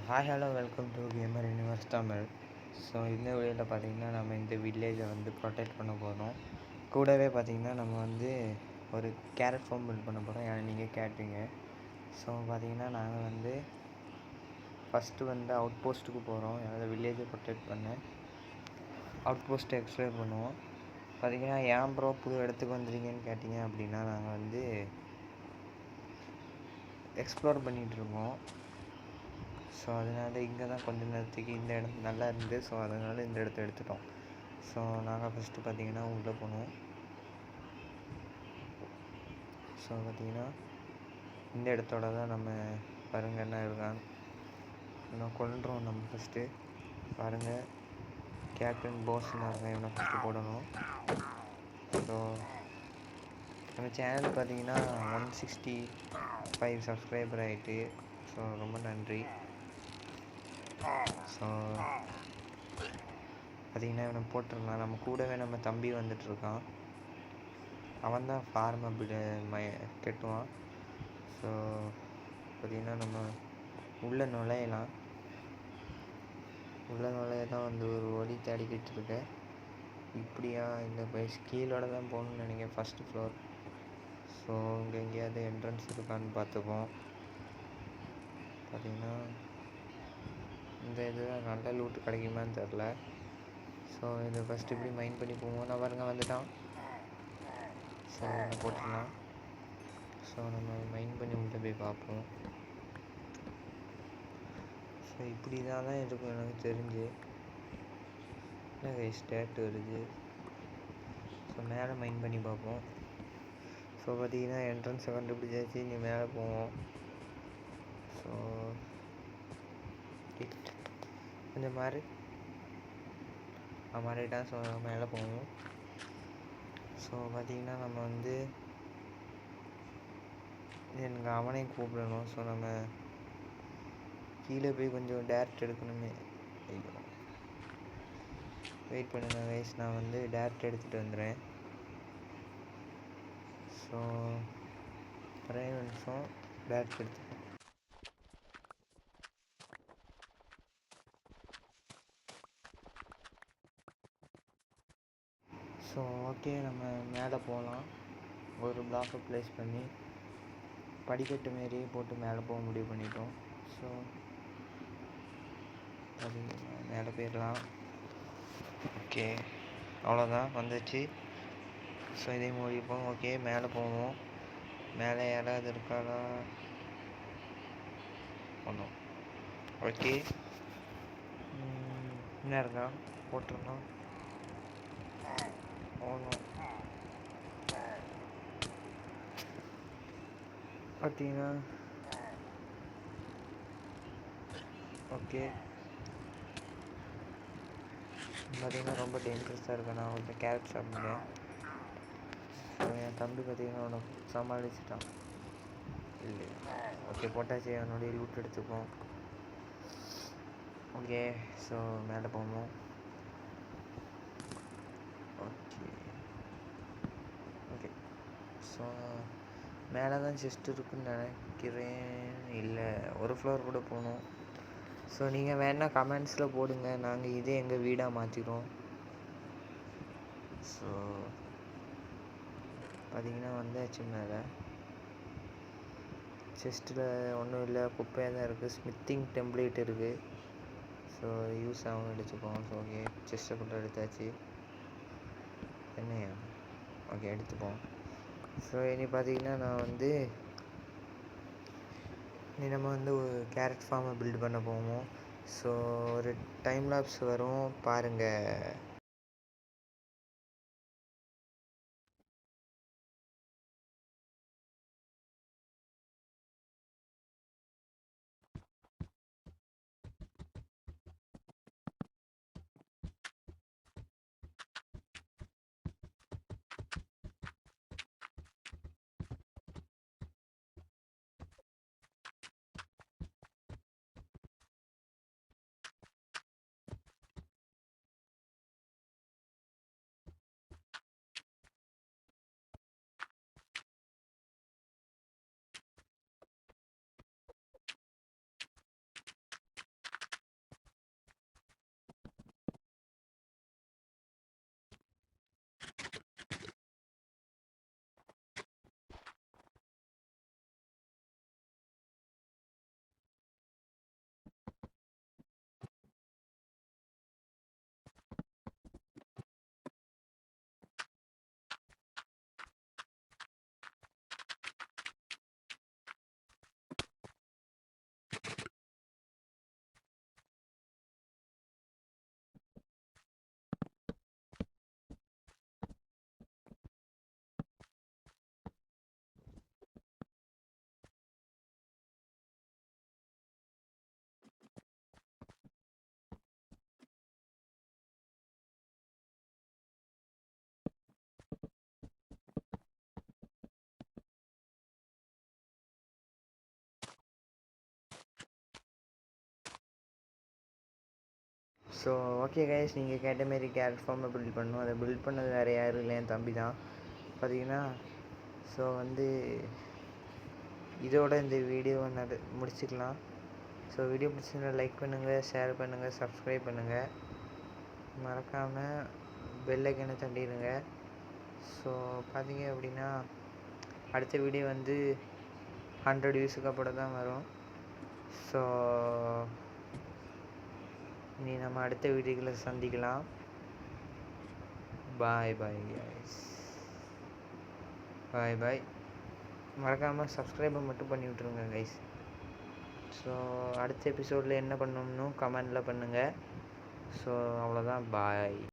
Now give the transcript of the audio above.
Hi hello welcome to gamer universe Tamil. So இந்த வீடியோவில் பார்த்தீங்கன்னா நம்ம இந்த வில்லேஜை வந்து ப்ரொடெக்ட் பண்ண போகிறோம். கூடவே பார்த்தீங்கன்னா நம்ம வந்து ஒரு கேரட் ஃபார்ம் பில்ட் பண்ண போகிறோம். நீங்கள் கேட்டீங்க. ஸோ பார்த்தீங்கன்னா நாங்கள் வந்து ஃபஸ்ட்டு வந்து அவுட் போஸ்ட்டுக்கு போகிறோம். அதாவது வில்லேஜை ப்ரொடெக்ட் பண்ண அவுட் போஸ்ட்டை எக்ஸ்ப்ளோர் பண்ணுவோம். பார்த்தீங்கன்னா ஏன் ப்ரோ புது இடத்துக்கு வந்துருக்கீங்கன்னு கேட்டிங்க அப்படின்னா நாங்கள் வந்து எக்ஸ்ப்ளோர் பண்ணிகிட்ருக்கோம். ஸோ அதனால் இங்கே தான் கொஞ்ச நேரத்துக்கு இந்த இடம் நல்லா இருந்து, ஸோ அதனால் இந்த இடத்த எடுத்துட்டோம். ஸோ நாங்கள் ஃபஸ்ட்டு பார்த்திங்கன்னா உள்ளே போனோம். ஸோ பார்த்திங்கன்னா இந்த இடத்தோட தான் நம்ம பாருங்கள் என்ன இருக்கான்னு நம்ம கொள்ளுறோம். நம்ம ஃபஸ்ட்டு பாருங்கள் கேப்டன் பாஸ்ன்னு இருக்கான், இவனை ஃபஸ்ட்டு போடணும். ஸோ நம்ம சேனல் பார்த்திங்கன்னா 165 சப்ஸ்கிரைபர் ஆகிட்டு. ஸோ ரொம்ப நன்றி. ஸோ பார்த்திங்கன்னா இவனை போட்டுருந்தான். நம்ம கூடவே நம்ம தம்பி வந்துட்டுருக்கான். அவன் தான் ஃபார்மை கெட்டுவான். ஸோ பார்த்திங்கன்னா நம்ம உள்ளே நுழையலாம். உள்ளே நுழைய தான் வந்து ஒரு வழி தேடிக்கிட்டு இருக்கேன். இப்படியா இந்த பைஸ் கீழோட தான் போகணுன்னு நினைக்கிறேன், ஃபஸ்ட்டு ஃப்ளோர். ஸோ இங்கே எங்கேயாவது என்ட்ரன்ஸ் இருக்கான்னு பார்த்துப்போம். பார்த்திங்கன்னா இந்த இது நல்ல லூட்டு கிடைக்குமான்னு தெரில. ஸோ இதை ஃபஸ்ட்டு இப்படி மைண்ட் பண்ணி போவோம். நான் பாருங்க வந்துட்டான். ஸோ போட்டுடலாம். ஸோ நம்ம மைண்ட் பண்ணி உள்ளே போய் பார்ப்போம். ஸோ இப்படி தான் இருக்கும் எனக்கு தெரிஞ்சு. என்ன ஸ்டேட் வருது. ஸோ மேலே மைண்ட் பண்ணி பார்ப்போம். ஸோ பார்த்தீங்கன்னா என்ட்ரன்ஸை கண்டுபிடிச்சாச்சு. நீ மேலே போவோம். ஸோ கொஞ்சம் மாதிரி மாறிட்டா. ஸோ மேலே போவோம். ஸோ பார்த்திங்கன்னா நம்ம வந்து எனக்கு அவனையும் கூப்பிடணும். ஸோ நம்ம கீழே போய் கொஞ்சம் டேரக்ட் எடுக்கணுமே. ஐயோ வெயிட் பண்ணுங்க கைஸ், நான் வந்து டேரக்ட் எடுத்துகிட்டு வந்துடுறேன். ஸோ ஒரே நிமிஷம் டேரக்ட் எடுத்துட்டேன். ஸோ ஓகே, நம்ம மேலே போகலாம். ஒரு பிளாக்கை ப்ளேஸ் பண்ணி படிக்கட்டு மாரியே போட்டு மேலே போக முடிவு பண்ணிட்டோம். ஸோ அது மேலே போயிடலாம். ஓகே அவ்வளோதான் வந்துச்சு. ஸோ இதையும் முடிப்போம். ஓகே மேலே போவோம். மேலே யாராவது இருக்காளா? ஒன்றும். ஓகே என்ன இருக்கா போட்டுருந்தோம். ஒன்றும் பார்த்தீங்கன்னா ஓகே பார்த்தீங்கன்னா ரொம்ப டேஞ்சரஸாக இருக்கேன். நான் கொஞ்சம் கேரட் சாப்பிட்டேன். ஸோ என் தம்பி பார்த்தீங்கன்னா அவனை சமாளிச்சிட்டான். இல்லை ஓகே போட்டாச்சு. அவனுடைய லூட் எடுத்துப்போம். ஓகே ஸோ மேலே போவோம். ஓகே ஸோ மேலே தான் செஸ்ட் இருக்குன்னு நினைக்கிறேன். இல்லை ஒரு ஃப்ளோர் கூட போகணும். ஸோ நீங்கள் வேணால் கமெண்ட்ஸில் போடுங்க, நாங்கள் இதே எங்கள் வீடாக மாற்றிடுவோம். ஸோ பார்த்தீங்கன்னா வந்தாச்சு மேலே. செஸ்ட்டில் ஒன்றும் இல்லை, குப்பையாக தான் இருக்குது. ஸ்மித்திங் டெம்ப்ளேட் இருக்குது. ஸோ யூஸ் ஆகும், எடுத்துப்போம். ஸோ ஓகே செஸ்ட்டை கூட எடுத்தாச்சு. என்னையா ஓகே எடுத்துப்போம். ஸோ இனி பார்த்தீங்கன்னா நான் வந்து நம்ம வந்து ஒரு கேரட் ஃபார்மை பில்ட் பண்ண போவோம். ஸோ ஒரு டைம் லாப்ஸ் வரும் பாருங்கள். ஸோ ஓகே கைஸ், நீங்கள் கேட்ட மாரி கேரட் ஃபார்மை பில்ட் பண்ணணும். அதை பில்ட் பண்ணது வேறு யாரும் இல்லை, என் தம்பி தான் பார்த்தீங்கன்னா. ஸோ வந்து இதோட இந்த வீடியோவை முடிச்சுக்கலாம். ஸோ வீடியோ பிடிச்சிருந்தா லைக் பண்ணுங்கள், ஷேர் பண்ணுங்கள், சப்ஸ்கிரைப் பண்ணுங்கள், மறக்காமல் பெல் ஐக்கனை தட்டிடுங்க. ஸோ பார்த்தீங்க அப்படின்னா அடுத்த வீடியோ வந்து 100 வியூஸுக்கு அப்புறம் தான் வரும். ஸோ இனி நம்ம அடுத்த வீடியோக்களை சந்திக்கலாம். பாய் பாய் கைஸ், பாய் பாய். மறக்காமல் சப்ஸ்கிரைபை மட்டும் பண்ணி விட்ருங்க கைஸ். ஸோ அடுத்த எபிசோடில் என்ன பண்ணணும்னு கமெண்டில் பண்ணுங்கள். ஸோ அவ்வளோதான், பாய்.